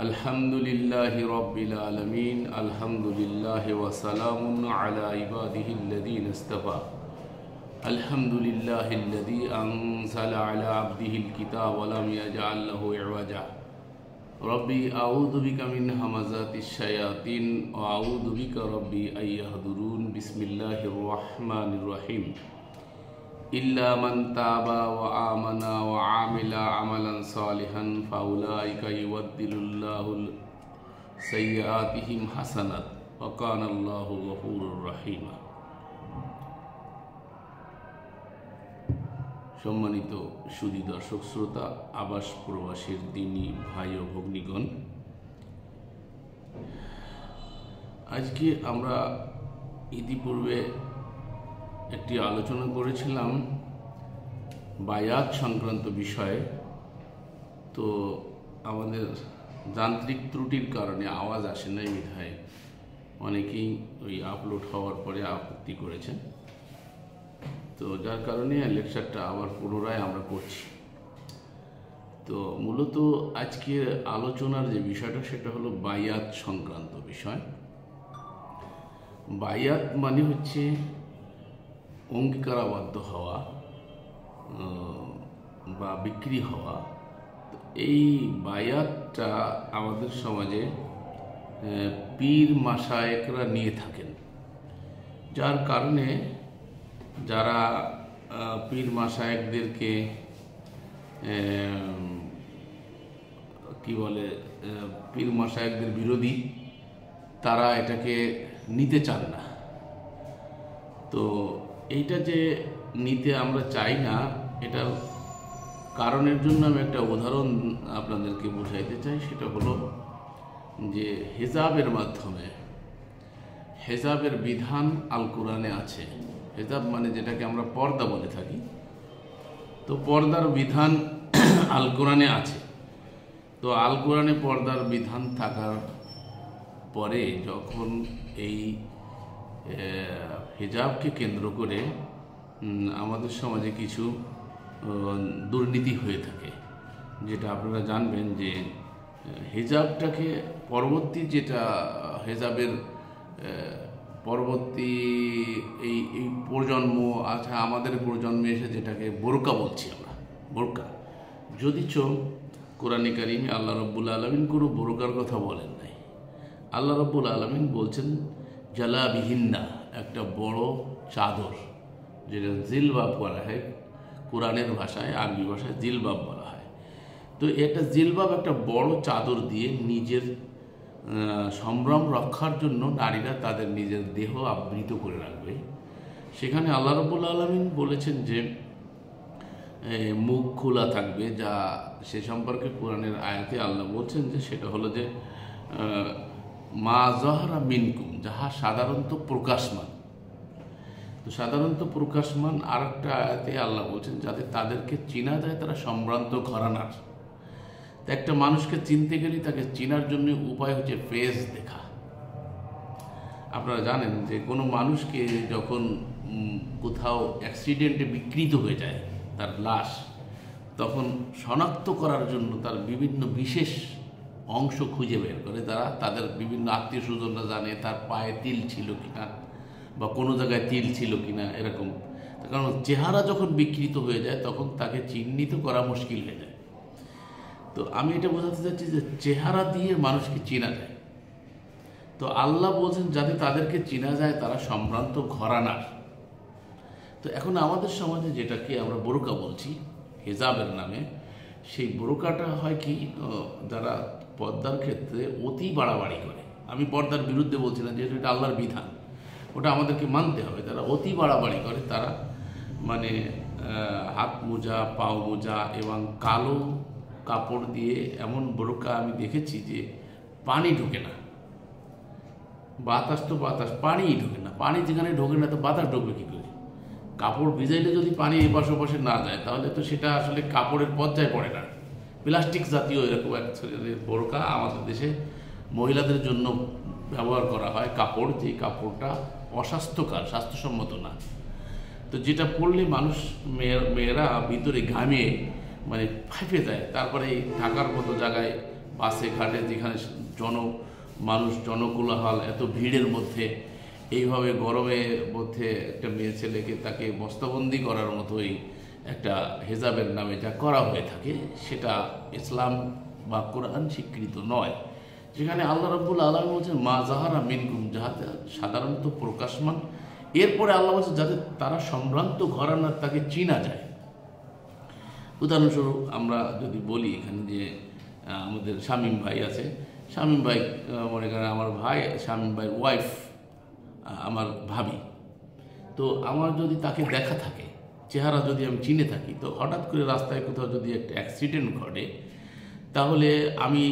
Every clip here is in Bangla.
अल्हम्दुलिल्लाहि रब्बिल आलमीन अल्हम्दुलिल्लाहि व सलामुन अला इबादिहिल्लज़ीना इस्तफ़ा अल्हम्दुलिल्लाहिल्लज़ी अंज़ला अला अब्दिहिल किताब व लम यजअल लहू इवजा रब्बी अऊज़ु बिका मिन हमाज़ातिश शयातीन व अऊज़ु बिका रब्बी अन यहदुरून बिस्मिल्लाहिर रहमानिर रहीम इल्ला मन ताबा व आमना व आमिला अमलन सालिहन फाउलाइका युबद्दिलुल्लाहु सय्यिआतिहिम हसनात व कानल्लाहु गफूरुर रहीम। सम्मानित सुधी दर्शक श्रोता, आवास प्रवासीर दिनी भाई ओ भग्नीगण, आज के आमरा इतिपूर्वे একটি আলোচনা করেছিলাম বায়াত সংক্রান্ত বিষয়ে। তো আমাদের যান্ত্রিক ত্রুটির কারণে আওয়াজ আসে না, বিধায় অনেকেই ওই আপলোড হওয়ার পরে আপত্তি করেছেন। তো যার কারণে লেকচারটা আবার পুনরায় আমরা করছি। তো মূলত আজকের আলোচনার যে বিষয়টা সেটা হলো বায়াত সংক্রান্ত বিষয়। বায়াত মানে হচ্ছে অঙ্গীকারাবদ্ধ হওয়া বা বিক্রি হওয়া। এই বায়াতটা আমাদের সমাজে পীর মাশায়েখরা নিয়ে থাকেন, যার কারণে যারা পীর মাশায়েখদেরকে কি বলে পীর মাশায়েখদের বিরোধী, তারা এটাকে নিতে চান না। তো এইটা যে নিতে আমরা চাই না, এটার কারণের জন্য আমি একটা উদাহরণ আপনাদেরকে বোঝাইতে চাই। সেটা হলো যে হিজাবের মাধ্যমে, হিজাবের বিধান আল কোরআনে আছে। হিজাব মানে যেটাকে আমরা পর্দা বলে থাকি, তো পর্দার বিধান আল কোরআনে আছে। তো আল কোরআনে পর্দার বিধান থাকার পরে যখন এই হিজাবকে কেন্দ্র করে আমাদের সমাজে কিছু দুর্নীতি হয়ে থাকে, যেটা আপনারা জানবেন যে হিজাবটাকে পরবর্তী যেটা হিজাবের পরবর্তী এই প্রজন্ম আছে, আমাদের প্রজন্মে এসে যেটাকে বোরকা বলছি আমরা, বোরকা। যদিচ কোরআনে কারিমে আল্লাহ রব্বুল আলামিন কোনো বোরকার কথা বলেন নাই। আল্লাহ রব্বুল আলামিন বলছেন জালাবিহিন্না, একটা বড় চাদর, যেটা জিলবাব বলা হয় কোরআনের ভাষায়, আরবি ভাষায় জিলবাব বলা হয়। তো এটা জিলবাব একটা বড় চাদর দিয়ে নিজের সম্ভ্রম রক্ষার জন্য নারীরা তাদের নিজের দেহ আবৃত করে রাখবে। সেখানে আল্লাহ রাব্বুল আলামিন বলেছেন যে মুখ খোলা থাকবে, যা সে সম্পর্কে কোরআনের আয়াতে আল্লাহ বলছেন যে সেটা হলো যে মা জহরা মিনকুম, যাহা সাধারণত প্রকাশমান। তো সাধারণত প্রকাশমান আর একটা আয়াতে আল্লাহ বলছেন যাতে তাদেরকে চিনা যায় তারা সম্ভ্রান্ত ঘরানার। তো একটা মানুষকে চিনতে গেলে তাকে চেনার জন্য উপায় হচ্ছে ফেস দেখা। আপনারা জানেন যে কোনো মানুষকে যখন কোথাও অ্যাক্সিডেন্টে বিকৃত হয়ে যায় তার লাশ, তখন শনাক্ত করার জন্য তার বিভিন্ন বিশেষ অংশ খুঁজে বের করে তারা, তাদের বিভিন্ন আত্মীয় স্বজনরা জানে তার পায়ে তিল ছিল কিনা বা কোনো জায়গায় তিল ছিল কিনা, এরকম। কারণ চেহারা যখন বিকৃত হয়ে যায় তখন তাকে চিহ্নিত করা মুশকিল হয়ে যায়। তো আমি এটা বোঝাতে চাচ্ছি যে চেহারা দিয়ে মানুষকে চেনা যায়। তো আল্লাহ বলছেন যাতে তাদেরকে চেনা যায় তারা সম্ভ্রান্ত ঘরানার। তো এখন আমাদের সমাজে যেটাকে আমরা বোরকা বলছি হিজাবের নামে, সেই বোরকাটা হয় কি, যারা পর্দার ক্ষেত্রে অতি বাড়াবাড়ি করে, আমি পর্দার বিরুদ্ধে বলছি না, যেহেতু এটা আল্লাহর বিধান, ওটা আমাদেরকে মানতে হবে। তারা অতি বাড়াবাড়ি করে, তারা মানে হাত মোজা, পাও মোজা এবং কালো কাপড় দিয়ে এমন বোরকা আমি দেখেছি যে পানি ঢোকে না, বাতাস তো বাতাস, পানিই ঢোকে না। পানি যেখানে ঢোকে না তো বাতাস ঢোকবে কী করে? কাপড় ভিজাইলে যদি পানি এপাশ ওপাশে না যায় তাহলে তো সেটা আসলে কাপড়ের পর্যায়ে পড়ে না। প্লাস্টিক জাতীয় এরকম এক বোরকা আমাদের দেশে মহিলাদের জন্য ব্যবহার করা হয় কাপড়, যে কাপড়টা অস্বাস্থ্যকর, স্বাস্থ্যসম্মত না। তো যেটা পরলে মানুষ মেয়েরা ভিতরে ঘামিয়ে মানে ফাঁপে যায়, তারপরে ঢাকার মতো জায়গায় বাসে ঘাটে যেখানে মানুষ জনকোলাহল, এত ভিড়ের মধ্যে এইভাবে গরমের মধ্যে একটা মেয়ে ছেলেকে তাকে বস্তাবন্দি করার মতোই একটা হেজাবের নামে যা করা হয়ে থাকে, সেটা ইসলাম বা কোরআন স্বীকৃত নয়। যেখানে আল্লাহ রাব্বুল আলামিন বলছেন মা জাহারা মিনকুম, যাহাতে সাধারণত প্রকাশমান, এরপরে আল্লাহ বলছে যাতে তারা সম্ভ্রান্ত ঘরানার তাকে চিনা যায়। উদাহরণস্বরূপ আমরা যদি বলি এখানে যে আমাদের শামীম ভাই আছে, শামীম ভাই মনে করেন আমার ভাই, শামীম ভাইয়ের ওয়াইফ আমার ভাবি, তো আমার যদি তাকে দেখা থাকে, চেহারা যদি আমি চিনে থাকি, তো হঠাৎ করে রাস্তায় কোথাও যদি একটা অ্যাক্সিডেন্ট ঘটে, তাহলে আমি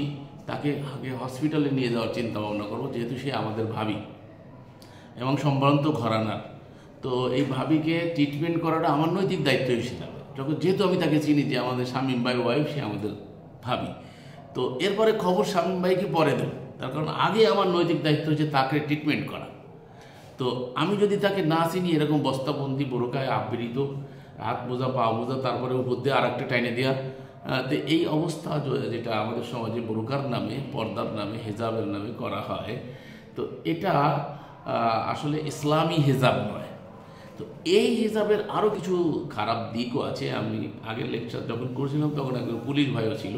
তাকে আগে হসপিটালে নিয়ে যাওয়ার চিন্তা ভাবনা করবো, যেহেতু সে আমাদের ভাবি এবং সম্ভ্রান্ত ঘরানার। তো এই ভাবিকে ট্রিটমেন্ট করাটা আমার নৈতিক দায়িত্ব হিসেবে, যেহেতু আমি তাকে চিনি যে আমাদের শামীম ভাই ওয়াইফ, সে আমাদের ভাবি। তো এরপরে খবর শামীম ভাইকে পরে দেব, তার কারণ আগে আমার নৈতিক দায়িত্ব হচ্ছে তাকে ট্রিটমেন্ট করা। তো আমি যদি তাকে না চিনি, এরকম বস্তাবন্দি, বোরকায় আবৃত, হাত মোজা পা মোজা, তারপরে উপর দিয়ে আর একটা টাইনে দেওয়া, তো এই অবস্থা যেটা আমাদের সমাজে বোরকার নামে, পর্দার নামে, হেজাবের নামে করা হয়, তো এটা আসলে ইসলামী হেজাব নয়। তো এই হিসাবের আরও কিছু খারাপ দিকও আছে। আমি আগের লেকচার যখন করেছিলাম তখন একজন পুলিশ ভাইও ছিল,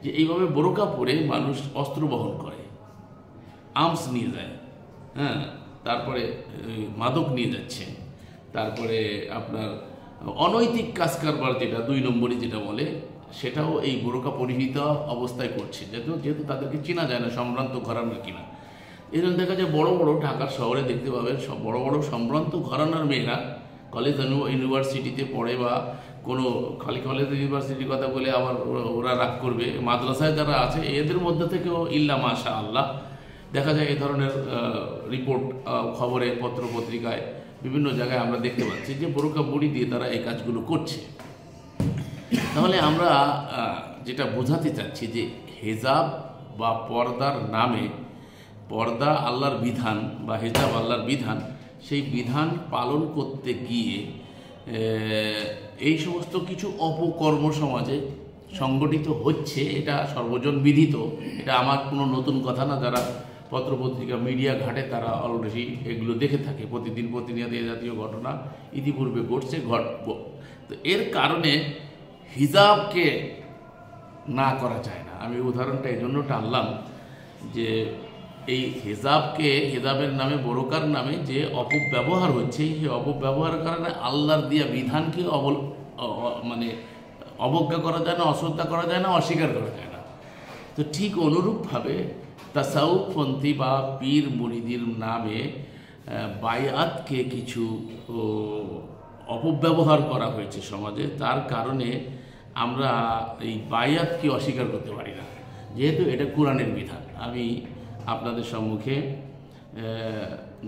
যে এইভাবে বোরকা পরে মানুষ অস্ত্র বহন করে, আর্মস নিয়ে যায়, হ্যাঁ, তারপরে মাদক নিয়ে যাচ্ছে, তারপরে আপনার অনৈতিক কাজ কারবার, যেটা 2 নম্বরই যেটা বলে, সেটাও এই বোরকা পরিহিত অবস্থায় করছে, যেহেতু তাদেরকে চেনা যায় না সম্ভ্রান্ত ঘরানার কিনা। এই জন্য দেখা যায় বড় বড় ঢাকার শহরে দেখতে পাবেন সব বড় বড় সম্ভ্রান্ত ঘরানার মেয়েরা কলেজ ইউনিভার্সিটিতে পড়ে, বা কোনো খালি কলেজ ইউনিভার্সিটির কথা বলে আবার ওরা রাগ করবে, মাদ্রাসায় যারা আছে এদের মধ্যে থেকেও ইল্লা মাশা আল্লাহ দেখা যায় এই ধরনের রিপোর্ট খবরে, পত্র পত্রিকায়, বিভিন্ন জায়গায় আমরা দেখতে পাচ্ছি যে বোরকা বুড়ি দিয়ে তারা এই কাজগুলো করছে। তাহলে আমরা যেটা বোঝাতে চাচ্ছি যে হেজাব বা পর্দার নামে, পর্দা আল্লাহর বিধান বা হেজাব আল্লাহর বিধান, সেই বিধান পালন করতে গিয়ে এই সমস্ত কিছু অপকর্ম সমাজে সংগঠিত হচ্ছে, এটা সর্বজন বিদিত। এটা আমার কোনো নতুন কথা না, যারা পত্রপত্রিকা মিডিয়া ঘাটে তারা অলরেডি এগুলো দেখে থাকে, প্রতিদিন প্রতিনিয়ত এ জাতীয় ঘটনা ইতিপূর্বে ঘটছে, ঘটব। তো এর কারণে হিজাবকে না করা যায় না। আমি উদাহরণটা এই জন্য টানলাম যে এই হেজাবের নামে, বোরকার নামে যে অপব্যবহার হচ্ছে, সেই অপব্যবহারের কারণে আল্লাহর দিয়া বিধানকে মানে অবজ্ঞা করা যায় না, অশ্রদ্ধা করা যায় না, অস্বীকার করা যায় না। তো ঠিক অনুরূপভাবে তাসাউফপন্থী বা পীর মুরিদির নামে বায়াতকে কিছু অপব্যবহার করা হয়েছে সমাজে, তার কারণে আমরা এই বায়াতকে অস্বীকার করতে পারি না, যেহেতু এটা কোরআনের বিধান। আমি আপনাদের সম্মুখে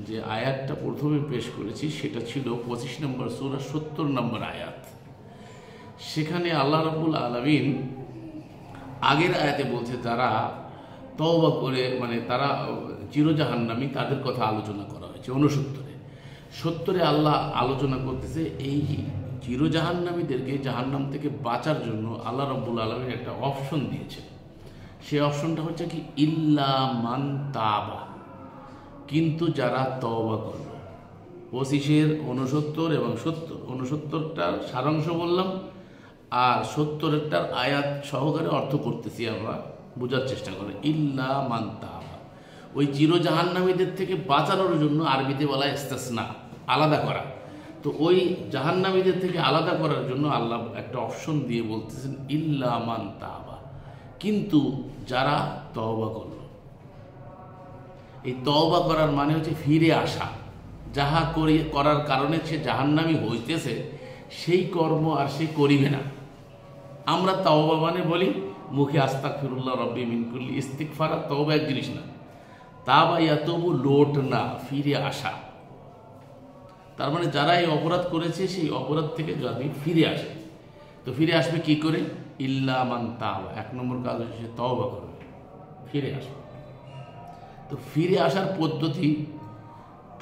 যে আয়াতটা প্রথমে পেশ করেছি সেটা ছিল 25 নম্বর সূরা 70 নম্বর আয়াত। সেখানে আল্লাহ রাব্বুল আলামিন আগের আয়াতে বলছে যারা তওবা করে, মানে তারা চিরজাহান্নামী, তাদের কথা আলোচনা করা হয়েছে 69-70 আল্লাহ আলোচনা করতেছে এই চিরজাহান্নামীদেরকে জাহান্নাম থেকে বাঁচার জন্য আল্লাহ রাব্বুল আলামিন একটা অপশন দিয়েছে। সেই অপশনটা হচ্ছে কি, ইল্লা মান তাবা, কিন্তু যারা তওবা করল। 25-এর 69 এবং 70, 69টার সারাংশ বললাম, আর 70টার আয়াত সহকারে অর্থ করতেছি, আমরা বোঝার চেষ্টা করি। ইল্লা মান তাবা, ওই চিরজাহান্নামীদের থেকে বাঁচানোর জন্য আরবিতে বলা ইস্তিসনা, আলাদা করা। তো ওই জাহান্নামীদের থেকে আলাদা করার জন্য আল্লাহ একটা অপশন দিয়ে বলতেছেন ইল্লা মান তাবা, কিন্তু যারা তওবা করল। এই তওবা করার মানে হচ্ছে ফিরে আসা, যাহা করার কারণে সে জাহান্নামী হইতেছে সেই কর্ম আর সে করিবে না। আমরা তওবা মানে বলি মুখে আস্তাগফিরুল্লাহ রব্বি মিন কুল্লি ইস্তিগফার, তওবা এক জিনিস না। তাবা ইয়াতুবু, লোট না, ফিরে আসা। তার মানে যারা এই অপরাধ করেছে সেই অপরাধ থেকে যদি ফিরে আসে, তো ফিরে আসবে কি করে? ইল্লা মান তাবা, 1 নম্বর কাজ হচ্ছে সে তওবা করবে, ফিরে আসবে। তো ফিরে আসার পদ্ধতি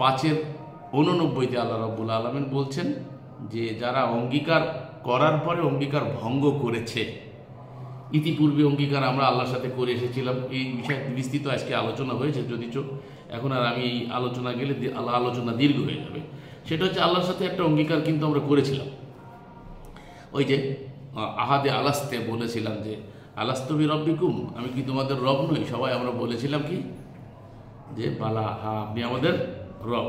5-89 আল্লাহ রাব্বুল আলামিন বলছেন যে যারা অঙ্গীকার করার পরে অঙ্গীকার ভঙ্গ করেছে ইতিপূর্বে অঙ্গীকার আমরা আল্লাহর সাথে করে এসেছিলাম, এই বিষয়ে বিস্তৃত আজকে আলোচনা হয়েছে, যদিচ এখন আর আমি এই আলোচনা গেলে আলোচনা দীর্ঘ হয়ে যাবে। সেটা হচ্ছে আল্লাহর সাথে একটা অঙ্গীকার কিন্তু আমরা করেছিলাম, ওই যে আহাদে আলাস্তে বলেছিলাম যে আলাস্তবি রব্বিকুম, আমি কি তোমাদের রব নই? সবাই আমরা বলেছিলাম কি যে বালা, হ্যাঁ আপনি আমাদের রব।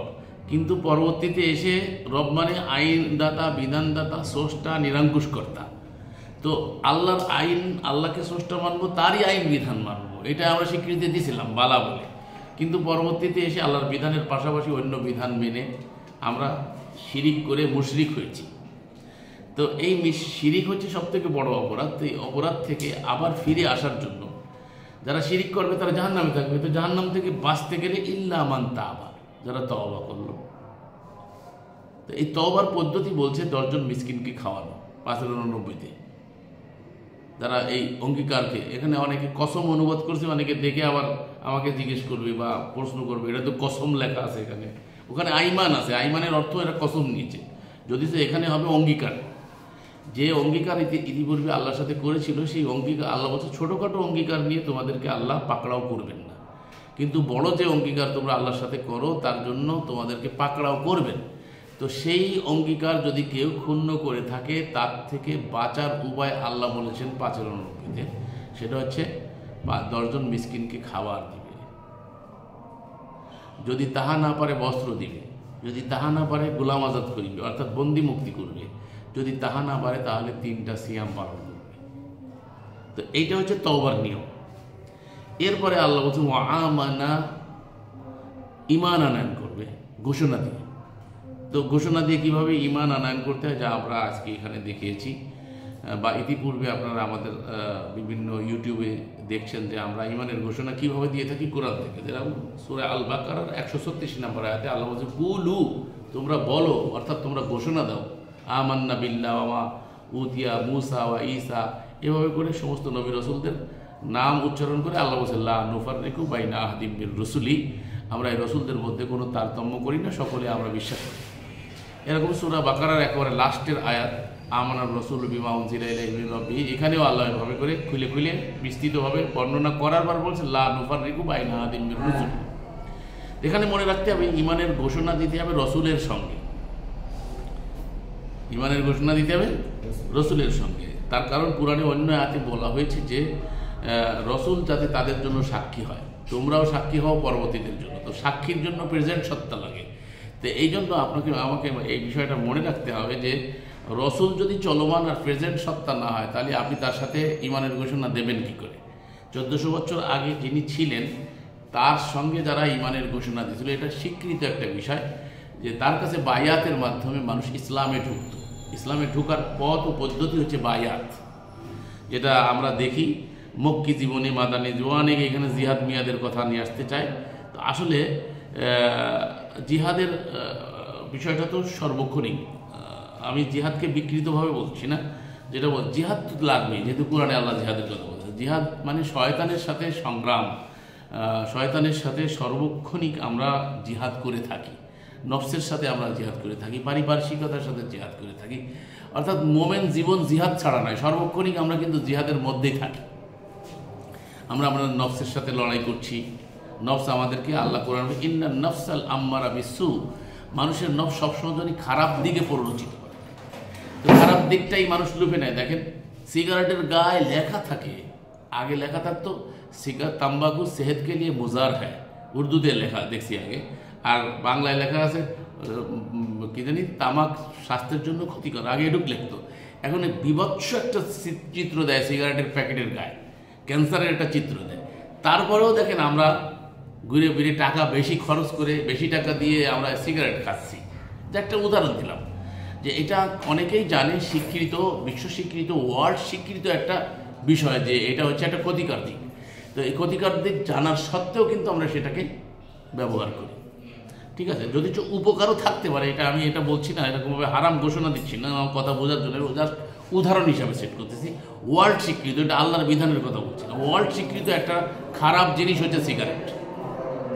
কিন্তু পরবর্তীতে এসে রব মানে আইনদাতা, বিধানদাতা, স্রষ্টা, নিরঙ্কুশকর্তা। তো আল্লাহর আইন, আল্লাহকে স্রষ্টা মানবো, তারই আইন বিধান মানবো, এটা আমরা স্বীকৃতি দিয়েছিলাম বালা বলে। কিন্তু পরবর্তীতে এসে আল্লাহর বিধানের পাশাপাশি অন্য বিধান মেনে আমরা শিরিক করে মুশরিক হয়েছি। তো এই শিরিক হচ্ছে সবথেকে বড় অপরাধ। তো এই অপরাধ থেকে আবার ফিরে আসার জন্য যারা শিরিক করবে তারা জাহান্নামে থাকবে। তো জাহান্নাম থেকে বাঁচতে গেলে ইল্লা মান তাবা, যারা তওবা করলো। তো এই তওবার পদ্ধতি বলছে 10 জন মিসকিনকে খাওয়ানো 599-তে। যারা এই অঙ্গীকারকে, এখানে অনেকে কসম অনুবাদ করছে, অনেকে দেখে আবার আমাকে জিজ্ঞেস করবে বা প্রশ্ন করবে এটা তো কসম লেখা আছে এখানে, ওখানে আইমান আছে, আইমানের অর্থ এরা কসম নিয়েছে, যদি এখানে হবে অঙ্গীকার। যে অঙ্গীকার ইতিপূর্বে আল্লাহর সাথে করেছিল সেই অঙ্গীকার আল্লাহ বলছে ছোটোখাটো অঙ্গীকার নিয়ে তোমাদেরকে আল্লাহ পাকড়াও করবেন না, কিন্তু বড় যে অঙ্গীকার তোমরা আল্লাহর সাথে করো তার জন্য তোমাদেরকে পাকড়াও করবেন। তো সেই অঙ্গীকার যদি কেউ ক্ষুণ্ণ করে থাকে তার থেকে বাঁচার উপায় আল্লাহ বলেছেন 599-তে, সেটা হচ্ছে 10 জন মিসকিনকে খাবার দিবে, যদি তাহা না পারে বস্ত্র দিবে, যদি তাহা না পারে গোলাম আজাদ করিবে অর্থাৎ বন্দি মুক্তি করবে, যদি তাহা না পারে তাহলে 3টা সিয়াম পালন করবে। তো এইটা হচ্ছে তওবার নিয়ম। এরপরে আল্লাহ বলছেন ওয়া আমানা, ঈমান আনয়ন করবে ঘোষণা দিয়ে। তো ঘোষণা দিয়ে কীভাবে ঈমান আনয়ন করতে হয় যা আমরা আজকে এখানে দেখিয়েছি, বা ইতিপূর্বে আপনারা আমাদের বিভিন্ন ইউটিউবে দেখছেন যে আমরা ঈমানের ঘোষণা কীভাবে দিয়ে থাকি কোরআন থেকে। যেরকম সূরা আল বাকারার 136 নম্বর আয়াতে আল্লাহ বলছে কুলু, তোমরা বলো, অর্থাৎ তোমরা ঘোষণা দাও, আমান্না বিল্লাহ ওয়া উতিয়া মুসা ওয়া ঈসা, এভাবে করে সমস্ত নবী রসুলদের নাম উচ্চারণ করে আল্লাহ বলছে লা নুফাররিকু বাইনা আহাদিম মির রুসুলি, আমরা এই রসুলদের মধ্যে কোনো তারতম্য করি না, সকলে আমরা বিশ্বাস করি। এরকম সূরা বাকারার একেবারে লাস্টের আয়াত আমানার রসুল বিমা উনজিলা ইলাইহি মির রাব্বিহি, এখানেও আল্লাহ এভাবে করে খুলে খুলে বিস্তৃতভাবে বর্ণনা করার পর বলছে লা নুফাররিকু বাইনা আহাদিম মির রুসুলি। এখানে মনে রাখতে হবে ঈমানের ঘোষণা দিতে হবে রসুলের সঙ্গে, ঈমানের ঘোষণা দিতে হবে রসুলের সঙ্গে। তার কারণ কোরআনে অন্য আয়াতে বলা হয়েছে যে রসুল যাতে তাদের জন্য সাক্ষী হয়, তোমরাও সাক্ষী হও পরবর্তীদের জন্য। তো সাক্ষীর জন্য প্রেজেন্ট সত্তা লাগে। তো এই জন্য আমাকে এই বিষয়টা মনে রাখতে হবে যে রসুল যদি চলমান আর প্রেজেন্ট সত্তা না হয় তাহলে আপনি তার সাথে ঈমানের ঘোষণা দেবেন কি করে? 1400 বছর আগে যিনি ছিলেন তার সঙ্গে যারা ঈমানের ঘোষণা দিয়েছিল, এটা স্বীকৃত একটা বিষয় যে তার কাছে বায়াতের মাধ্যমে মানুষ ইসলামে ঢুকত। ইসলামে ঢুকার পথ ও পদ্ধতি হচ্ছে বায়াত, যেটা আমরা দেখি মক্কি জীবনী, মাদানী জোয়ানে এখানে জিহাদ মিয়াদের কথা নিয়ে আসতে চায়। তো আসলে জিহাদের বিষয়টা তো সর্বক্ষণিক, আমি জিহাদকে বিকৃতভাবে বলছি না, যেটা বল জিহাদ তো লাগবেই, যেহেতু কোরআনে আল্লাহ জিহাদের কথা বলছে। জিহাদ মানে শয়তানের সাথে সংগ্রাম, শয়তানের সাথে সর্বক্ষণিক আমরা জিহাদ করে থাকি, নফসের সাথে আমরা জিহাদ করে থাকি, পারিপার্শ্বিকতার সাথে জিহাদ করে থাকি। অর্থাৎ মোমেন জীবন জিহাদ ছাড়া নয়, সর্বক্ষণিক আমরা কিন্তু জিহাদের মধ্যেই থাকি। আমরা নফসের সাথে লড়াই করছি। নফস আমাদেরকে আল্লাহ কোরআন ইন্না নফসাল আম্মারা বিসু, মানুষের নফস সবসময় যদি খারাপ দিকে প্ররোচিত করে, তো খারাপ দিকটাই মানুষ লুপে নেয়। দেখেন সিগারেটের গায়ে লেখা থাকে, আগে লেখা থাকতো তাম্বাকু সেহতকে নিয়ে মুজার হ্যায়, উর্দুতে লেখা দেখছি আগে, আর বাংলায় লেখা আছে কি জানি তামাক স্বাস্থ্যের জন্য ক্ষতিকর, আগে এটুক লিখতো। এখন বিভৎস একটা চিত্র দেয় সিগারেটের প্যাকেটের গায়ে, ক্যান্সারের একটা চিত্র দেয়। তারপরেও দেখেন আমরা ঘুরে ফিরে টাকা বেশি খরচ করে, বেশি টাকা দিয়ে আমরা সিগারেট খাচ্ছি। যে একটা উদাহরণ দিলাম যে এটা অনেকেই জানে, স্বীকৃত, বিশ্ব স্বীকৃত, ওয়ার্ল্ড স্বীকৃত একটা বিষয় যে এটা হচ্ছে একটা ক্ষতিকর দিক। তো এই ক্ষতিকর দিক জানার সত্ত্বেও কিন্তু আমরা সেটাকে ব্যবহার করি। ঠিক আছে, যদি উপকারও থাকতে পারে, এটা আমি এটা বলছি না, এরকমভাবে হারাম ঘোষণা দিচ্ছি না, আমার কথা বোঝার জন্য জাস্ট উদাহরণ হিসাবে সেট করতেছি। ওয়ার্ল্ড স্বীকৃত, এটা আল্লাহর বিধানের কথা বলছি না, ওয়ার্ল্ড স্বীকৃত একটা খারাপ জিনিস হচ্ছে সিগারেট,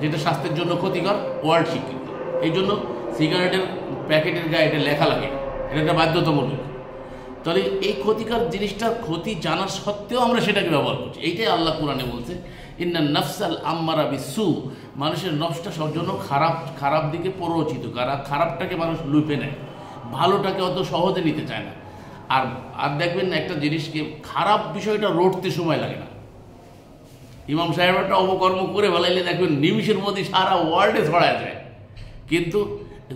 যেটা স্বাস্থ্যের জন্য ক্ষতিকর, ওয়ার্ল্ড স্বীকৃত। এই জন্য সিগারেটের প্যাকেটের গায়ে এটা লেখা লাগে, এটা একটা বাধ্যতামূলক। তাহলে এই ক্ষতিকর জিনিসটা ক্ষতি জানা সত্ত্বেও আমরা সেটাকে ব্যবহার করছি। এইটাই আল্লাহ কোরআনে বলছে, ইন্না নাফসাল আম্মারা বিসু, মানুষের নফসটা সব জন্য খারাপ দিকে প্ররোচিত। খারাপটাকে মানুষ লুপে নেয়, ভালোটাকে অত সহজে নিতে চায় না। আর দেখবেন একটা জিনিসকে, খারাপ বিষয়টা রটতে সময় লাগে না। ইমাম সাহেব একটা অপকর্ম করে ফেলাইলে দেখবেন নিমিষের মধ্যে সারা ওয়ার্ল্ডে ছড়ায় যায়। কিন্তু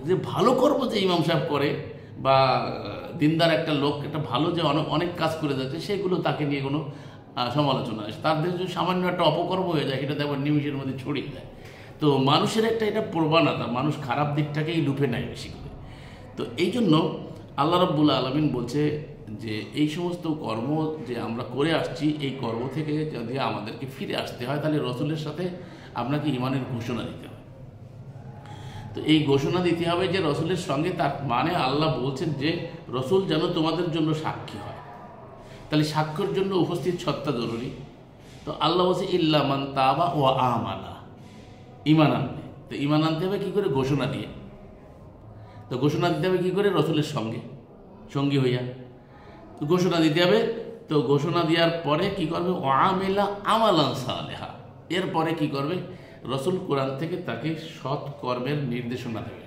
যে ভালো কর্ম যে ইমাম সাহেব করে বা দিনদার একটা লোক একটা ভালো যে অনেক কাজ করে যাচ্ছে, সেগুলো তাকে নিয়ে কোনো সমালোচনা আসে। তাদের যদি সামান্য একটা অপকর্ম হয়ে যায়, সেটা দেখবেন নিমিষের মধ্যে ছড়িয়ে যায়। তো মানুষের একটা এটা প্রবণতা, মানুষ খারাপ দিকটাকেই লুপে নেয় বেশি করে। তো এই জন্য আল্লাহ রাব্বুল আলামিন বলছে যে এই সমস্ত কর্ম যে আমরা করে আসছি, এই কর্ম থেকে যদি আমাদেরকে ফিরে আসতে হয়, তাহলে রসুলের সাথে আপনাকে ঈমানের ঘোষণা দিতে হবে। তো এই ঘোষণা দিতে হবে যে রসুলের সঙ্গে, তার মানে আল্লাহ বলছেন যে রসুল যেন তোমাদের জন্য সাক্ষী হয়। তাহলে সাক্ষ্যের জন্য উপস্থিত সত্তা জরুরি। তো আল্লাহ বলছে ইল্লা মান তাবা ওয়া আমানা, ঈমান আনতে। তো ঈমান আনতে হবে কী করে? ঘোষণা দিয়ে। তো ঘোষণা দিতে হবে কী করে? রসুলের সঙ্গী হইয়া তো ঘোষণা দিতে হবে। তো ঘোষণা দেওয়ার পরে কি করবে? ওয়ামিলা আমালান সালেহা, এরপরে কি করবে? রসুল কোরআন থেকে তাকে সৎ কর্মের নির্দেশনা দেবে,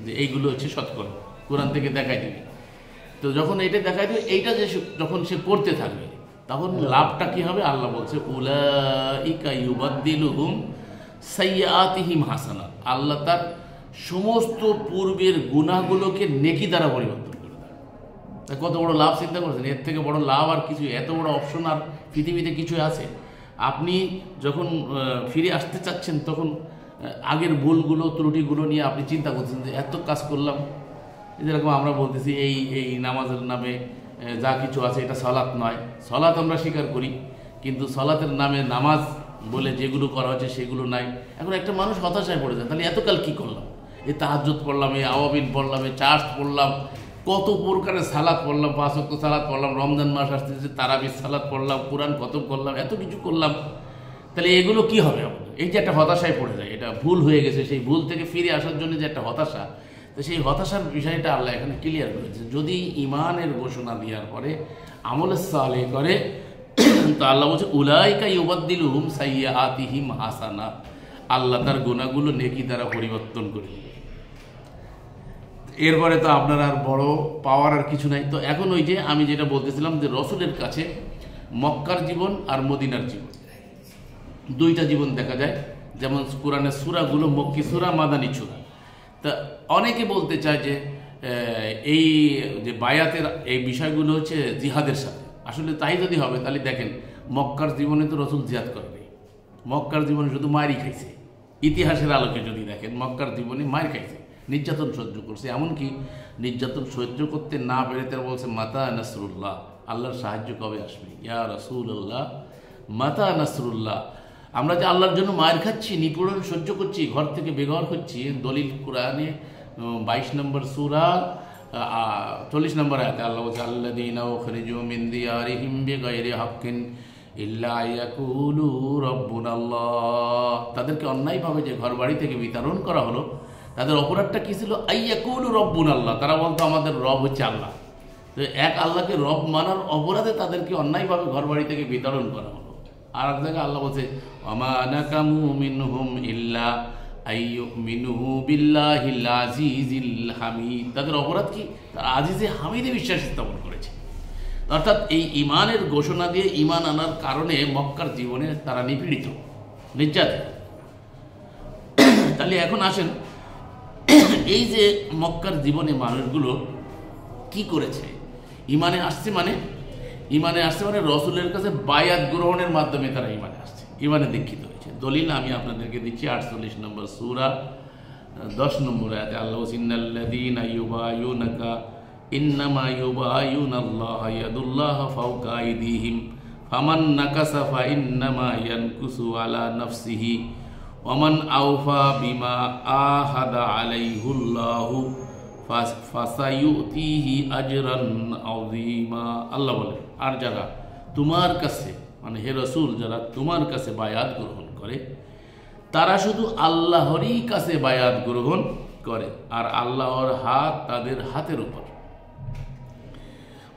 যে এইগুলো হচ্ছে সৎকর্ম, কোরআন থেকে দেখাই দেবে। তো যখন এইটা দেখাই দেবে, এইটা যে যখন সে করতে থাকবে, তখন লাভটা কি হবে? আল্লাহ বলছে উলাইকা ইউবাদদিলুহুম সাইয়্যাতিহিম হাসানাত, আল্লাহ তার সমস্ত পূর্বের গুনাহগুলোকে নেকি দ্বারা পরিবর্তন করে দেয়। কত বড় লাভ চিন্তা করছেন? এর থেকে বড় লাভ আর কিছু, এত বড় অপশন আর পৃথিবীতে কিছু আছে? আপনি যখন ফিরে আসতে চাচ্ছেন, তখন আগের ভুলগুলো ত্রুটিগুলো নিয়ে আপনি চিন্তা করছেন যে এত কাজ করলাম। যেরকম আমরা বলতেছি এই নামাজের নামে যা কিছু আছে এটা সালাত নয়। সালাত আমরা স্বীকার করি, কিন্তু সালাতের নামে নামাজ বলে যেগুলো করা হচ্ছে সেগুলো নাই। এখন একটা মানুষ হতাশায় পড়ে যায়, তাহলে এতকাল কী করলাম? এই তাহাজ্জুদ পড়লাম, এই আওয়াবিন পড়লাম, এই চার্চ পড়লাম, কত প্রকারের সালাত পড়লাম, 5 ওয়াক্ত সালাত পড়লাম, রমজান মাস আসতেছে তারাবির সালাত পড়লাম, কোরআন খতম করলাম, এত কিছু করলাম, তাহলে এগুলো কি হবে আমাদের? এই যে একটা হতাশায় পড়ে যায়, এটা ভুল হয়ে গেছে, সেই ভুল থেকে ফিরে আসার জন্য যে একটা হতাশা, তো সেই হতাশার বিষয়টা আল্লাহ এখানে ক্লিয়ার করেছে। যদি ঈমানের ঘোষণা দেওয়ার পরে আমলে সালেহ করে, তো আল্লাহ বলছে উলাইকা ইউবাদদিলুহুম সাইয়্যাতিহিম হাসানাত, আল্লাহ তার গুনাহগুলো নেকি দ্বারা পরিবর্তন করে দেবে। এরপরে তো আপনার আর বড় পাওয়ার আর কিছু নাই। তো এখন ওই যে আমি যেটা বলতেছিলাম, যে রসুলের কাছে মক্কার জীবন আর মদিনার জীবন, দুইটা জীবন দেখা যায়। যেমন কোরআনের সূরাগুলো মক্কি সূরা, মাদানী সূরা। তা অনেকে বলতে চায় যে এই যে বায়াতের এই বিষয়গুলো হচ্ছে জিহাদের সাথে। আসলে তাই যদি হবে, তাহলে দেখেন মক্কার জীবনে তো রসুল জিহাদ করেনি, মক্কার জীবনে শুধু মারই খাইছে। ইতিহাসের আলোকে যদি দেখেন, মক্কার জীবনে মার খাইছে, নির্যাতন সহ্য করছে। এমনকি নির্যাতন সহ্য করতে না পেরে তারা বলছে মাতা নাসরুল্লাহ, আল্লাহর সাহায্য কবে আসবে? ইয়া রাসূলুল্লাহ মাতা নাসরুল্লাহ। আমরা যে আল্লাহর জন্য মার খাচ্ছি, নিপীড়ন সহ্য করছি, ঘর থেকে বেঘর হচ্ছি, দলিল কোরআনে 22 নম্বর সূরা 40 নম্বর আয়াতে আল্লাহ বলছে আল্লাযীনা উখরিজু মিন দিয়ারিহিম বিগাইরি হাক্কিন ইল্লা ইয়াকুলু রাব্বুনাল্লাহ। তাদেরকে অন্যায়ভাবে যে ঘর বাড়ি থেকে বিতাড়ন করা হলো, তাদের অপরাধটা কী ছিল? আইয়াকুলু রব্বুনাল্লাহ, তারা বলতো আমাদের রব হচ্ছে আল্লাহ। তো এক আল্লাহকে রব মানার অপরাধে তাদেরকে অন্যায়ভাবে ঘর বাড়ি থেকে বিতাড়ন করা হলো। আর এক জায়গায় আল্লাহ বলছে ওমা নাকামু মিনহুম ইল্লা আইয়ুমিনু বিল্লাহিল আজিজিল হামিদ। তাদের অপরাধ কি? তারা আজিজে হামিদে বিশ্বাস স্থাপন করেছে। অর্থাৎ এই ঈমানের ঘোষণা দিয়ে ঈমান আনার কারণে মক্কার জীবনে তারা নিপীড়িত, নির্যাতিত। তাহলে এখন আসেন, এই যে মক্কার জীবনে মানুষগুলো কি করেছে? ঈমানে আসছে মানে রসুলের কাছে বায়াত গ্রহণের মাধ্যমে তারা ঈমানে আসছে, ঈমানে দীক্ষিত হয়েছে। দলিল আমি আপনাদেরকে দিচ্ছি 48 নম্বর সূরা 10 নম্বর আয়াতে আল্লাহ ইন্নাল্লাযীনা ইউবায়ুনাকা ইন্নামা ইউবায়ুনাল্লাহা ইয়াদুল্লাহি ফাওকা আইদিহিম ফামান নাকাসা ফাইন্নামা ইয়ানকুসু আলা নাফসিহি ওয়ামান আওফা বিমা আহাদা আলাইহুল্লাহু ফাসায়ুতিহি আজরান আযীমা। আল্লাহ বলে, আর যারা তোমার কাছে, মানে হে রাসূল, যারা তোমার কাছে বায়াত গ্রহণ করে, তারা শুধু আল্লাহরই কাছে বায়াত গ্রহণ করে, আর আল্লাহর হাত তাদের হাতের উপর।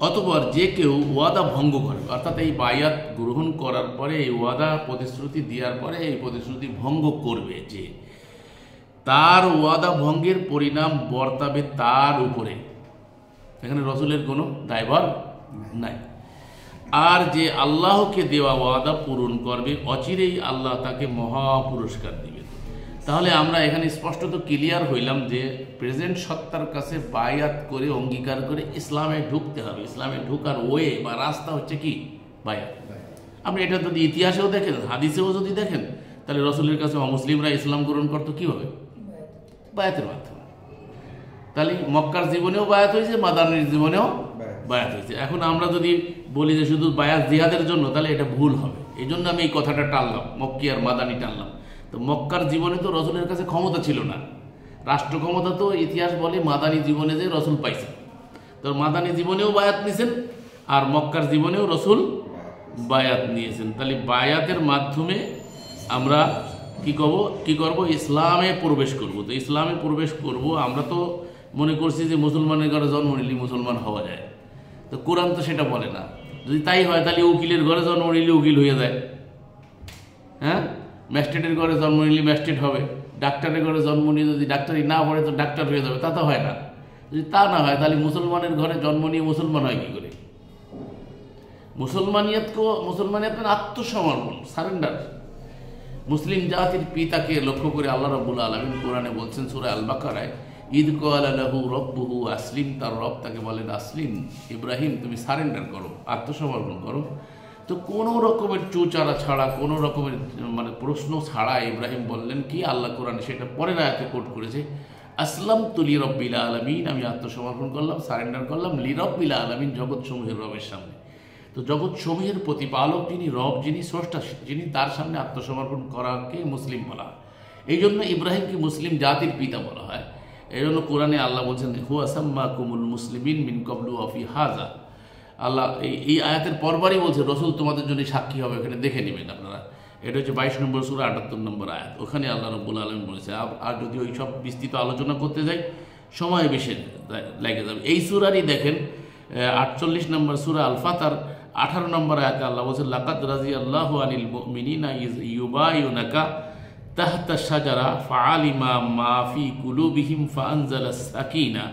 অতঃপর যে কেউ ওয়াদা ভঙ্গ করবে, অর্থাৎ এই বায়াত গ্রহণ করার পরে, এই ওয়াদা প্রতিশ্রুতি দেওয়ার পরে এই প্রতিশ্রুতি ভঙ্গ করবে, যে তার ওয়াদা ভঙ্গের পরিণাম বর্তাবে তার উপরে, এখানে রসুলের কোনো দায়ভার নাই। আর যে আল্লাহকে দেওয়া ওয়াদা পূরণ করবে, অচিরেই আল্লাহ তাকে মহা পুরস্কার দিবেন। তাহলে আমরা এখানে স্পষ্টত ক্লিয়ার হইলাম যে প্রেজেন্ট সত্তার কাছে বায়াত করে, অঙ্গীকার করে ইসলামে ঢুকতে হবে। ইসলামে ঢুকার ওয়ে বা রাস্তা হচ্ছে কি? বায়াত। আপনি এটা যদি ইতিহাসেও দেখেন, হাদিসেও যদি দেখেন, তাহলে রসুলের কাছে অমুসলিমরা ইসলাম গ্রহণ করতো কীভাবে? বায়াতের মাধ্যমে। তাহলে মক্কার জীবনেও বায়াত হয়েছে, মাদানির জীবনেও বায়াত হয়েছে। এখন আমরা যদি বলি যে শুধু বায়াত জিহাদের জন্য, তাহলে এটা ভুল হবে। এই জন্য আমি এই কথাটা টানলাম, মক্কি আর মাদানি টানলাম। তো মক্কার জীবনে তো রসুলের কাছে ক্ষমতা ছিল না, রাষ্ট্র ক্ষমতা তো ইতিহাস বলে মাদানি জীবনে যে রসুল পাইছেন। তো মাদানি জীবনেও বায়াত নিয়েছেন, আর মক্কার জীবনেও রসুল বায়াত নিয়েছেন। তাহলে বায়াতের মাধ্যমে আমরা কি করব? ইসলামে প্রবেশ করব। তো ইসলামে প্রবেশ করব, আমরা তো মনে করছি যে মুসলমানের ঘরে জন্ম নিলে মুসলমান হওয়া যায়। তো কোরআন তো সেটা বলে না। যদি তাই হয়, তাহলে উকিলের ঘরে জন্ম নিলে উকিল হয়ে যায়, হ্যাঁ? ম্যাজিস্ট্রেটের ঘরে জন্ম নিলে ম্যাজিস্ট্রেট হবে, ডাক্তারের ঘরে জন্ম নিয়ে যদি ডাক্তারি না পড়ে তো ডাক্তার হয়ে যাবে। তা তো হয় না। যদি তা না হয়, তাহলে মুসলমানের ঘরে জন্ম নিয়ে মুসলমান হয় কী করে? মুসলমানিয়াত মানে আত্মসমর্পণ, সারেন্ডার। মুসলিম জাতির পিতাকে লক্ষ্য করে আল্লাহ রাব্বুল আলামিন কোরআনে বলছেন সূরা আল বাকারায়, ঈদ ক্বালা লাহু রাব্বুহু আসলিম, তার রব তাকে বলেন আসলিম, ইব্রাহিম তুমি সারেন্ডার করো, আত্মসমর্পণ করো। তো কোনো রকমের চুচারা ছাড়া, কোনো রকমের মানে প্রশ্ন ছাড়া ইব্রাহিম বললেন কি? আল্লাহ কোরআনে সেটা পরের আয়াতে কোট করেছে, আসলাম তু লিরাব্বিল আলামিন, আমি আত্মসমর্পণ করলাম, সারেন্ডার করলাম লিরাব্বিল আলামিন, জগৎ সমূহের রবের সামনে। তো জগৎ সমূহের প্রতিপালক যিনি, রব যিনি, স্রষ্টা যিনি, তার সামনে আত্মসমর্পণ করাকে মুসলিম বলা হয়। এই জন্য ইব্রাহিমকে মুসলিম জাতির পিতা বলা হয়। এই জন্য কোরআনে আল্লাহ বলছেন, হুয়া সাম্মাকুমুল মুসলিমিন মিন ক্বাবলু ওয়া ফি হাযা। আল্লাহ এই আয়াতের পরবারই বলছে রসুল তোমাদের জন্য সাক্ষী হবে, এখানে দেখে নেবেন আপনারা। এটা হচ্ছে 22 নম্বর সূরা 78 নম্বর আয়াত। ওখানে আল্লাহ রাব্বুল আলামিন বলেছে। আর যদি ওই সব বিস্তৃত আলোচনা করতে যাই, সময় বেশি লেগে যাবে। এই সূরারই দেখেন 48 নম্বর সূরা আল ফাতর 18 নম্বর আয়াতে আল্লাহ বলছেন, লাকাদ রাযিয়াল্লাহু আনিল মুমিনিনা ইয ইউবায়ুনাকা তাহতা শাজারা ফাআলিমা মা ফি কুলুবিহিম ফাআনজালাস সাকিনা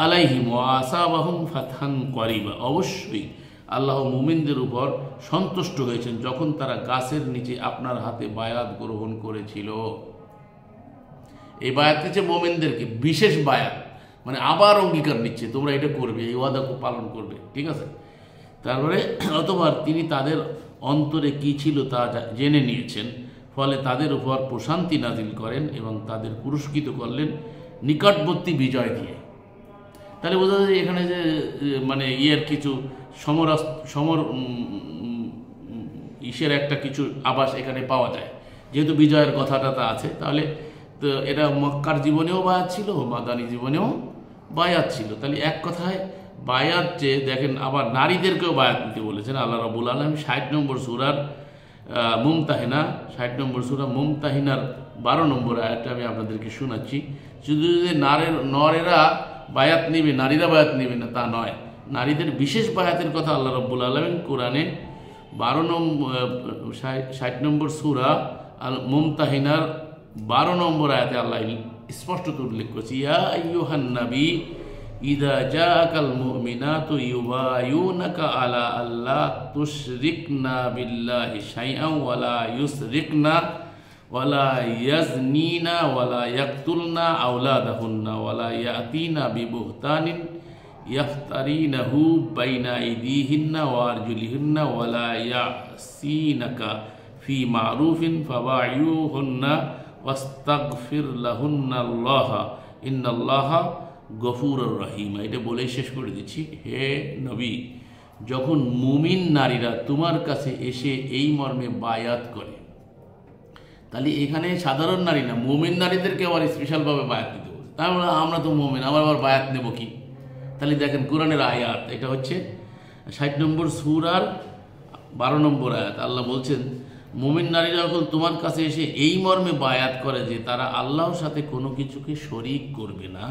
আলাইহিম ওয়া আসাবাহুম ফাতহান করিবা। অবশ্যই আল্লাহ মুমিনদের উপর সন্তুষ্ট হয়েছেন যখন তারা গাছের নিচে আপনার হাতে বায়াত গ্রহণ করেছিল। এই বায়াত নিচ্ছে মুমিনদেরকে, বিশেষ বায়াত, মানে আবার অঙ্গীকার নিচ্ছে তোমরা এটা করবে, এই ওয়াদাকে পালন করবে, ঠিক আছে? তারপরে অতঃপর তিনি তাদের অন্তরে কি ছিল তা জেনে নিয়েছেন, ফলে তাদের উপর প্রশান্তি নাজিল করেন এবং তাদের পুরস্কৃত করলেন নিকটবর্তী বিজয় দিয়ে। তাহলে বোঝা যায় এখানে যে মানে কিছু ইসের একটা কিছু আভাস এখানে পাওয়া যায়, যেহেতু বিজয়ের কথাটা তা আছে। তাহলে তো এটা মক্কার জীবনেও বায়াত ছিল, মাদানী জীবনেও বায়াত ছিল। তাহলে এক কথায় বায়াত যে দেখেন, আবার নারীদেরকেও বায়াত নিতে বলেছেন আল্লাহ রাব্বুল আলামিন। 60 নম্বর সূরার মুমতাহিনা, 60 নম্বর সূরা মুমতাহিনার 12 নম্বর আয়াতটা আমি আপনাদেরকে শোনাচ্ছি। শুধু যে নরেরা বায়াত নেবে, নারীরা বায়াত নেবে না তা নয়, নারীদের বিশেষ বায়াতের কথা আল্লাহ রাব্বুল আলামিন কোরআনে 60 নম্বর সূরা আল মুমতাহিনার 12 নম্বর আয়াতে আল্লাহ স্পষ্টত উল্লেখ করেছে, ইয়া আইয়ুহান নবী ইযা জাআকাল মুমিনাতু ইউবায়ুনাকা আলা আল্লা তুশরিকনা বিল্লাহি শাইআন ওয়ালা ইউশরিকনা ওয়ালা ইয়াজনিনা ওয়ালা ইয়াকতুলনা আওলাদাহুন্না ওয়ালা ইয়াতিনা বিবুহতানিন ইয়াফতারিনাহু বাইনা আইদিহিন্না ওয়া আরজুলিহিন্না ওয়ালা ইয়াসিনাকা ফি মারুফিন ফাবাইউহুন্না ওয়াস্তাগফির লাহুন্নাল্লাহা ইন্নাল্লাহা গফুরুর রহিম। এটা বলে শেষ করে দিচ্ছি, হে নবী, যখন মুমিন নারীরা তোমার কাছে এসে এই মর্মে বায়াত করে, তাহলে এখানে সাধারণ নারী না, মুমিন নারীদেরকে আবার স্পেশালভাবে বায়াত দিতে বলছে। তাহলে আমরা তো মুমিন, আমার আবার বায়াত নেব কি? তাহলে দেখেন কোরআনের আয়াত, এটা হচ্ছে 60 নম্বর সূরার 12 নম্বর আয়াত। আল্লাহ বলছেন, মুমিন নারীরা যখন তোমার কাছে এসে এই মর্মে বায়াত করে যে তারা আল্লাহর সাথে কোনো কিছুকে শরীক করবে না,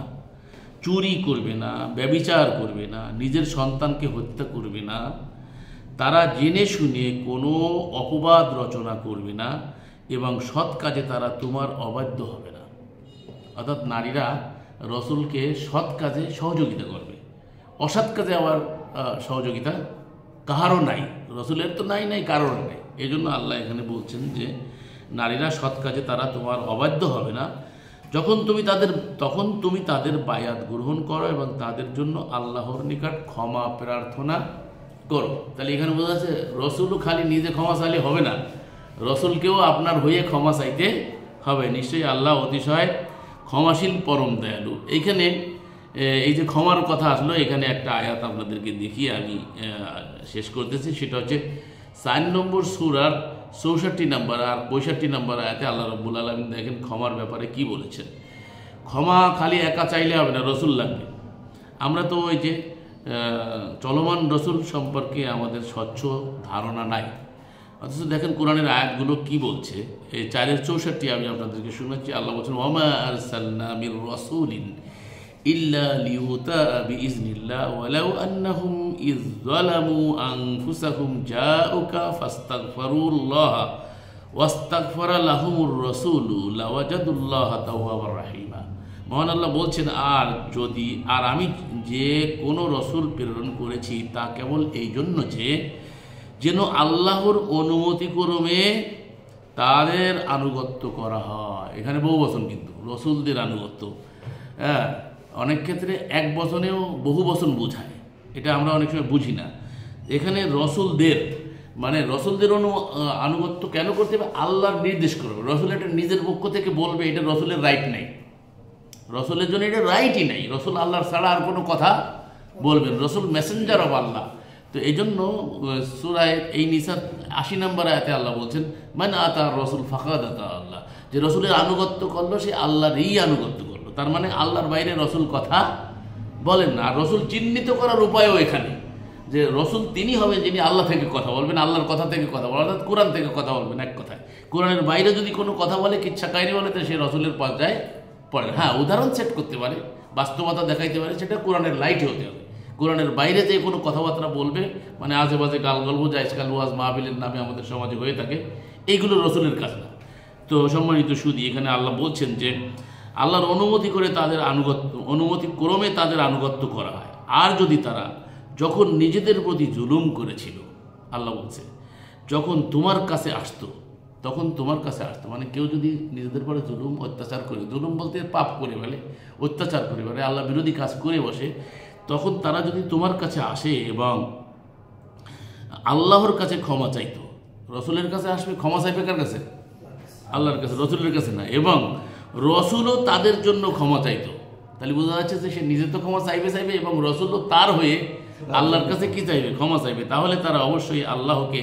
চুরি করবে না, ব্যভিচার করবে না, নিজের সন্তানকে হত্যা করবে না, তারা জেনে শুনে কোনো অপবাদ রচনা করবে না এবং সৎ কাজে তারা তোমার অবাধ্য হবে না। অর্থাৎ নারীরা রসুলকে সৎ কাজে সহযোগিতা করবে, অসৎ কাজে আবার সহযোগিতা কারও নাই, রসুলের তো নাই কারোর নাই। এই জন্য আল্লাহ এখানে বলছেন যে নারীরা সৎ কাজে তারা তোমার অবাধ্য হবে না তখন তুমি তাদের বায়াত গ্রহণ করো এবং তাদের জন্য আল্লাহর নিকট ক্ষমা প্রার্থনা করো। তাহলে এখানে বোঝা যাচ্ছে রসুলও খালি নিজে ক্ষমা চাইলে হবে না, রসুলকেও আপনার হয়ে ক্ষমা চাইতে হবে। নিশ্চয়ই আল্লাহ অতিশয় ক্ষমাশীল পরম দয়ালু। এইখানে এই যে ক্ষমার কথা আসলো, এখানে একটা আয়াত আপনাদেরকে দেখিয়ে আমি শেষ করতেছি। সেটা হচ্ছে 4 নম্বর সূরার 64 নম্বর আর 65 নম্বর আয়াতে আল্লাহ রাব্বুল আলামিন দেখেন ক্ষমার ব্যাপারে কি বলেছেন। ক্ষমা খালি একা চাইলে হবে না, রসুল লাগবে। আমরা তো ওই যে চলমান রসুল সম্পর্কে আমাদের স্বচ্ছ ধারণা নাই, অথচ দেখেন কোরআনের আয়াতগুলো কি বলছে। এই 4-64 আমি আপনাদেরকে শোনাচ্ছি। আল্লাহ বলছেন, ওয়ামা আরসালনা মির রাসূলিন ইল্লা লিইউতাআ বিইজনিল্লাহ ওয়ালাউ আন্নাহুম ইয যালামু আনফুসাহুম জাউকা ফাস্তাগফিরুল্লাহ ওয়াস্তাগফারা লাহুমুর রাসূলু লাওয়াজাদুল্লাহ তাওয়াবার রাহিমা। মহান আল্লাহ বলছেন, আর আমি যে কোনো রসুল প্রেরণ করেছি তা কেবল এই জন্য যে যেন আল্লাহর অনুমতিক্রমে তাদের আনুগত্য করা হয়। এখানে বহু বচন, কিন্তু রসুলদের আনুগত্য অনেক ক্ষেত্রে এক বচনেও বহু বচন বোঝায়, এটা আমরা অনেক সময় বুঝি না। এখানে রসুলদের মানে রসুলদের আনুগত্য কেন করতে হবে? আল্লাহর নির্দেশ করবে। রসুল এটা নিজের পক্ষ থেকে বলবে, এটা রসুলের রাইট নেই, রসুলের জন্য এটা রাইটই নাই। রসুল আল্লাহর ছাড়া আর কোনো কথা বলবেন, রসুল মেসেঞ্জার অফ আল্লাহ। তো এই জন্য সূরায়ে এই নিসার 80 নম্বর আয়াতে আল্লাহ বলছেন, মান আতা রসুল ফাকাদ আতা আল্লাহ, যে রসুলের আনুগত্য করলো সে আল্লাহরই আনুগত্য করলো। তার মানে আল্লাহর বাইরে রসুল কথা বলেন না। আর রসুল চিহ্নিত করার উপায়ও এখানে, যে রসুল তিনি হবেন যিনি আল্লাহ থেকে কথা বলবেন, আল্লাহর কথা থেকে কথা বলবেন, অর্থাৎ কোরআন থেকে কথা বলবেন। এক কথায় কোরআনের বাইরে যদি কোনো কথা বলে, কিচ্ছা কাহিনী বলে, তো সে রসুলের পর্যায়ে পড়ে। হ্যাঁ, উদাহরণ সেট করতে পারে, বাস্তবতা দেখাইতে পারে, সেটা কোরআনের লাইটে হতে হবে। কোরআনের বাইরে যে কোনো কথাবার্তা বলবে, মানে আজেবাজে গাল গল্প, জায়েজকাল ওয়াজ মাহফিলের নামে আমাদের সমাজে হয়ে থাকে, এইগুলো রসুলের কাজ না। তো সম্মানিত সুধী, এখানে আল্লাহ বলছেন যে আল্লাহর অনুমতি করে তাদের অনুমতি ক্রমে তাদের আনুগত্য করা হয়। আর যদি তারা যখন নিজেদের প্রতি জুলুম করেছিল, আল্লাহ বলছে যখন তোমার কাছে আসতো, মানে কেউ যদি নিজেদের পরে জুলুম অত্যাচার করে, জুলুম বলতে পাপ করে ফেলে, অত্যাচার করে ফেলে, আল্লাহ বিরোধী কাজ করে বসে, তখন তারা যদি তোমার কাছে আসে এবং আল্লাহর কাছে ক্ষমা চাইতো, রসুলের কাছে আসবে, ক্ষমা চাইবে কার কাছে? আল্লাহর কাছে, রসুলের কাছে না। এবং রসুলও তাদের জন্য ক্ষমা চাইতো। তাহলে বোঝা যাচ্ছে যে সে নিজে তো ক্ষমা চাইবে এবং রসুলও তার হয়ে আল্লাহর কাছে কি চাইবে? ক্ষমা চাইবে। তাহলে তারা অবশ্যই আল্লাহকে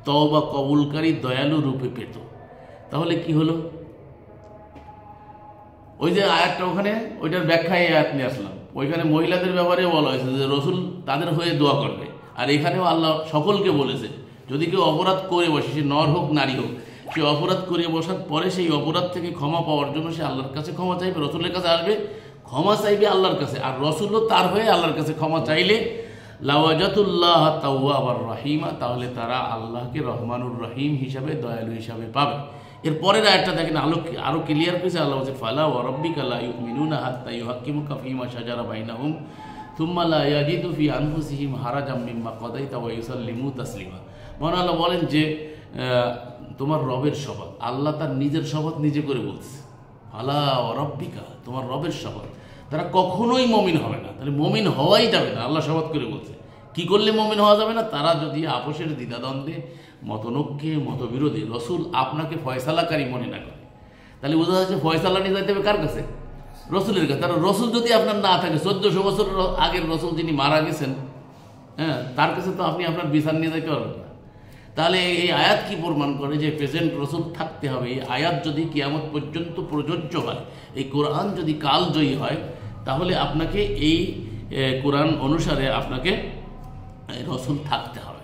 তওবা কবুলকারী দয়ালু রূপে পেত। তাহলে কি হলো? ওই যে আয়াতটা, ওখানে ওইটার ব্যাখ্যায় আয়াত নিয়ে আসলাম। ওইখানে মহিলাদের ব্যাপারে বলা হয়েছে যে রসুল তাদের হয়ে দোয়া করবে, আর এখানেও আল্লাহ সকলকে বলেছে যদি কেউ অপরাধ করে বসে, সে নর হোক নারী হোক, সে অপরাধ করে বসার পরে সেই অপরাধ থেকে ক্ষমা পাওয়ার জন্য সে আল্লাহর কাছে ক্ষমা চাইবে, রসুলের কাছে আসবে, ক্ষমা চাইবে আল্লাহর কাছে, আর রসুলও তার হয়ে আল্লাহর কাছে ক্ষমা চাইলে লাওয়াজাতুল্লাহ তাওয়াবার রাহিমা, তাহলে তারা আল্লাহকে রহমানুর রহিম হিসাবে, দয়ালু হিসাবে পাবে। এরপরের আয়াতটা দেখেন আরো ক্লিয়ার করেছে। আল্লাহ বলছে, ফালা ওয়া রাব্বিকা লা ইউমিনুনা হাত্তা ইউহাক্কিমুকা ফীমা শাজারা বাইনাহুম থুম্মা লা ইয়াজিদু ফি আনফুসিহিম হারাজাম মিম্মা কাদাইতা ওয়া ইউসাল্লিমু তাসলিমা। মহান আল্লাহ বলেন যে তোমার রবের শপথ, আল্লাহ তার নিজের শপথ নিজে করে বলছে, ফালা ওয়া রাব্বিকা, তোমার রবের শপথ, তারা কখনোই মমিন হবে না। তাহলে মমিন হওয়াই যাবে না, আল্লাহ শপথ করে বলছে। কি করলে মমিন হওয়া যাবে না? তারা যদি আপোষের দ্বিধাদ্বন্দ্বে, মতনৈক্যে, মতবিরোধী রসুল আপনাকে ফয়সালাকারী মনে না করে, তাহলে বোঝা যাচ্ছে ফয়সালা নিয়ে যাইতে হবে কার কাছে? রসুলের কাছে। তারা রসুল যদি আপনার না থাকে, 1400 বছর আগের রসুল যিনি মারা গেছেন, হ্যাঁ, তার কাছে তো আপনি আপনার বিচার নিয়ে যাইতে পারবেন না। তাহলে এই আয়াত কি প্রমাণ করে? যে প্রেজেন্ট রসুল থাকতে হবে। এই আয়াত যদি কিয়ামত পর্যন্ত প্রযোজ্য হয়, এই কোরআন যদি কালজয়ী হয়, তাহলে আপনাকে এই কোরআন অনুসারে আপনাকে রসুল থাকতে হবে।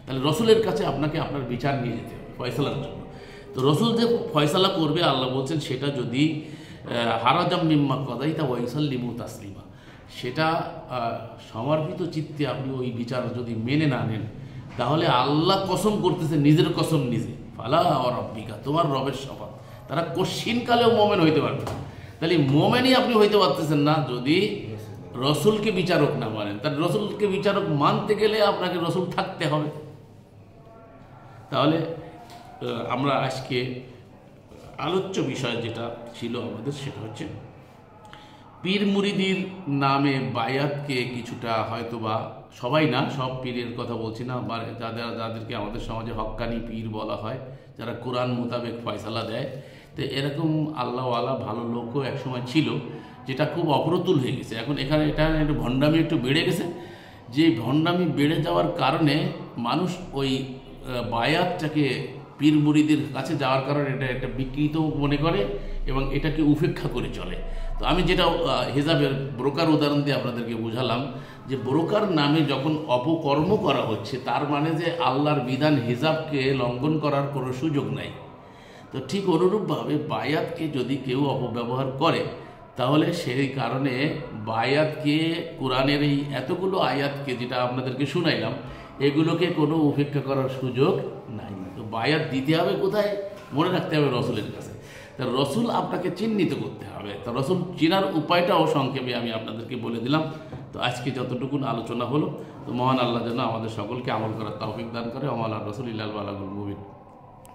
তাহলে রসুলের কাছে আপনাকে আপনার বিচার নিয়ে যেতে হবে ফয়সালার জন্য। তো রসুল যে ফয়সালা করবে, আল্লাহ বলছেন সেটা যদি হারাজাম মিম্মা কাদাইতা ওয়া ইউসাল্লিমু তাসলিমা, সেটা সমর্পিত চিত্তে আপনি ওই বিচার যদি মেনে না নেন, তাহলে আল্লাহ কসম করতেছে, নিজের কসম নিজে, ফালা রব্বিকা, তোমার রবের শপথ, তারা কশিনকালেও মোমেন হইতে পারবে না। তাহলে মোমেনই আপনি হইতে পারতেছেন না যদি রসুলকে বিচারক না মানেন। তার রসুলকে বিচারক মানতে গেলে আপনাকে রসুল থাকতে হবে। তাহলে আমরা আজকে আলোচ্য বিষয় যেটা ছিল আমাদের, সেটা হচ্ছে পীর মুরিদির নামে বায়াতকে কিছুটা, হয়তোবা সবাই না, সব পীরের কথা বলছি না, বা যাদেরকে আমাদের সমাজে হক্কানি পীর বলা হয়, যারা কোরআন মোতাবেক ফয়সালা দেয়, তো এরকম আল্লাহওয়ালা ভালো লোকও একসময় ছিল, যেটা খুব অপ্রতুল হয়ে গেছে। এখন এখানে এটা একটু ভণ্ডামি একটু বেড়ে গেছে। যে ভণ্ডামি বেড়ে যাওয়ার কারণে মানুষ ওই বায়াতটাকে পীর মুরিদের কাছে যাওয়ার কারণে এটা একটা বিকৃত মনে করে এবং এটাকে উপেক্ষা করে চলে। তো আমি যেটা হিজাবের ব্রোকার উদাহরণ দিয়ে আপনাদেরকে বোঝালাম, যে ব্রোকার নামে যখন অপকর্ম করা হচ্ছে, তার মানে যে আল্লাহর বিধান হিজাবকে লঙ্ঘন করার কোনো সুযোগ নাই। তো ঠিক অনুরূপভাবে বায়াতকে যদি কেউ অপব্যবহার করে, তাহলে সেই কারণে বায়াতকে, কোরআনের এই এতগুলো আয়াতকে যেটা আপনাদেরকে শুনাইলাম, এগুলোকে কোনো উপেক্ষা করার সুযোগ নাই। তো বায়াত দিতে হবে কোথায়? মনে রাখতে হবে রসুলের কাছে। তা রসুল আপনাকে চিহ্নিত করতে হবে। তা রসুল চেনার উপায়টাও সংক্ষেপে আমি আপনাদেরকে বলে দিলাম। তো আজকে যতটুকু আলোচনা হলো, তো মহান আল্লাহ যেন আমাদের সকলকে আমল করার তৌফিক দান করে। ওয়া আলা রাসূলিল্লাহিল বালাগুল মুবিন।